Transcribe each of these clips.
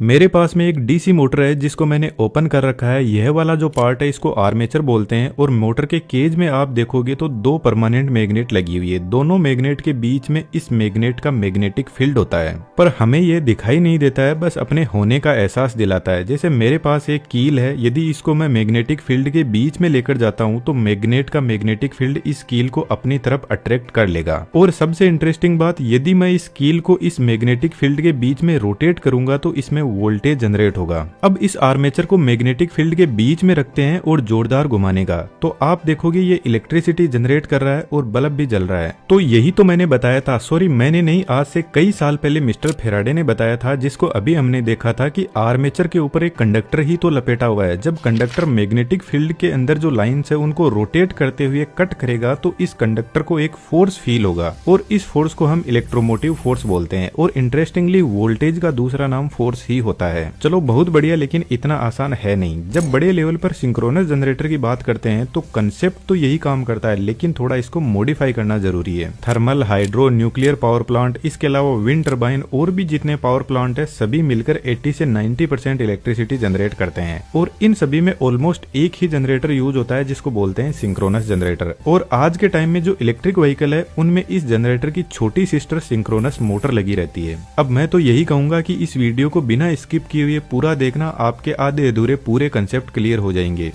मेरे पास में एक डीसी मोटर है जिसको मैंने ओपन कर रखा है। यह वाला जो पार्ट है इसको आर्मेचर बोलते हैं और मोटर के केज में आप देखोगे तो दो परमानेंट मैग्नेट लगी हुई है। दोनों मैग्नेट के बीच में इस मैग्नेट का मैग्नेटिक फील्ड होता है, पर हमें यह दिखाई नहीं देता है, बस अपने होने का एहसास दिलाता है। जैसे मेरे पास एक कील है, यदि इसको मैं मैग्नेटिक फील्ड के बीच में लेकर जाता हूँ तो मैग्नेट का मैग्नेटिक फील्ड इस कील को अपनी तरफ अट्रैक्ट कर लेगा। और सबसे इंटरेस्टिंग बात, यदि मैं इस कील को इस मैग्नेटिक फील्ड के बीच में रोटेट करूंगा तो इसमें वोल्टेज जनरेट होगा। अब इस आर्मेचर को मैग्नेटिक फील्ड के बीच में रखते हैं और जोरदार घुमाने का, तो आप देखोगे ये इलेक्ट्रिसिटी जनरेट कर रहा है और बल्ब भी जल रहा है। तो यही तो मैंने बताया था, सॉरी मैंने नहीं, आज से कई साल पहले मिस्टर फेराडे ने बताया था, जिसको अभी हमने देखा था कि आर्मेचर के ऊपर एक कंडक्टर ही तो लपेटा हुआ है। जब कंडक्टर मैग्नेटिक फील्ड के अंदर जो लाइन्स है उनको रोटेट करते हुए कट करेगा तो इस कंडक्टर को एक फोर्स फील होगा और इस फोर्स को हम इलेक्ट्रोमोटिव फोर्स बोलते हैं। और इंटरेस्टिंगली वोल्टेज का दूसरा नाम फोर्स ही होता है। चलो बहुत बढ़िया, लेकिन इतना आसान है नहीं। जब बड़े लेवल पर सिंक्रोनस जनरेटर की बात करते हैं तो कंसेप्ट तो यही काम करता है, लेकिन थोड़ा इसको मॉडिफाई करना जरूरी है। Thermal, hydro, nuclear power plant, इसके अलावा विंड टर्बाइन और भी जितने पावर प्लांट है सभी मिलकर 80 से 90% इलेक्ट्रिसिटी जनरेट करते हैं। और इन सभी में ऑलमोस्ट एक ही जनरेटर यूज होता है जिसको बोलते हैं सिंक्रोनस जनरेटर। और आज के टाइम में जो इलेक्ट्रिक व्हीकल है उनमें इस जनरेटर की छोटी सिस्टर सिंक्रोनस मोटर लगी रहती है। अब मैं तो यही कहूंगा कि इस वीडियो को बिना स्किप किए हुए पूरा देखना, आपके आधे अधूरे पूरे कंसेप्ट क्लियर हो जाएंगे।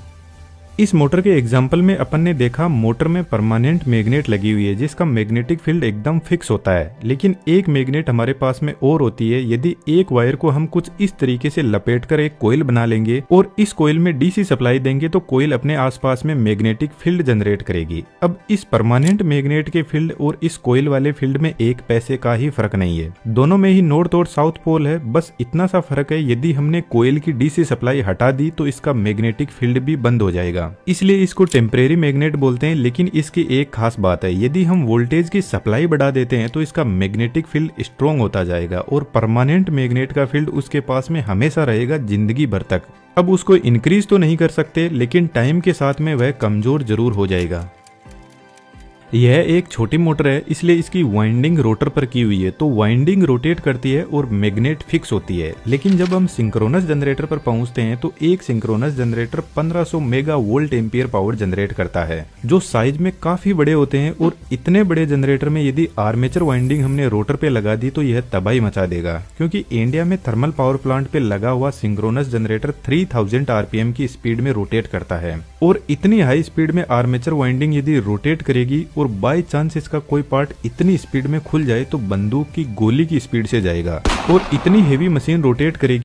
इस मोटर के एग्जाम्पल में अपन ने देखा मोटर में परमानेंट मैग्नेट लगी हुई है जिसका मैग्नेटिक फील्ड एकदम फिक्स होता है, लेकिन एक मैग्नेट हमारे पास में और होती है। यदि एक वायर को हम कुछ इस तरीके से लपेटकर एक कोयल बना लेंगे और इस कोयल में डीसी सप्लाई देंगे तो कोयल अपने आसपास में मैग्नेटिक फील्ड जनरेट करेगी। अब इस परमानेंट मैग्नेट के फील्ड और इस कोयल वाले फील्ड में एक पैसे का ही फर्क नहीं है, दोनों में ही नॉर्थ और साउथ पोल है। बस इतना सा फर्क है, यदि हमने कोयल की डीसी सप्लाई हटा दी तो इसका मैग्नेटिक फील्ड भी बंद हो जाएगा, इसलिए इसको टेम्परेरी मैग्नेट बोलते हैं। लेकिन इसकी एक खास बात है, यदि हम वोल्टेज की सप्लाई बढ़ा देते हैं तो इसका मैग्नेटिक फील्ड स्ट्रॉन्ग होता जाएगा और परमानेंट मैग्नेट का फील्ड उसके पास में हमेशा रहेगा जिंदगी भर तक। अब उसको इंक्रीज तो नहीं कर सकते, लेकिन टाइम के साथ में वह कमजोर जरूर हो जाएगा। यह एक छोटी मोटर है, इसलिए इसकी वाइंडिंग रोटर पर की हुई है, तो वाइंडिंग रोटेट करती है और मैग्नेट फिक्स होती है। लेकिन जब हम सिंक्रोनस जनरेटर पर पहुंचते हैं तो एक synchronous generator 1500 mega volt ampere power generate करता है, जो साइज में काफी बड़े होते हैं। और इतने बड़े जनरेटर में यदि आर्मेचर वाइंडिंग हमने रोटर पे लगा दी तो यह तबाही मचा देगा, क्योंकि इंडिया में थर्मल पावर प्लांट पे लगा हुआ सिंक्रोनस जनरेटर 3000 आरपीएम की स्पीड में रोटेट करता है। और इतनी हाई स्पीड में आर्मेचर वाइंडिंग यदि रोटेट करेगी और बाय चांस इसका कोई पार्ट इतनी स्पीड में खुल जाए तो बंदूक की गोली की स्पीड से जाएगा। और इतनी हेवी मशीन रोटेट करेगी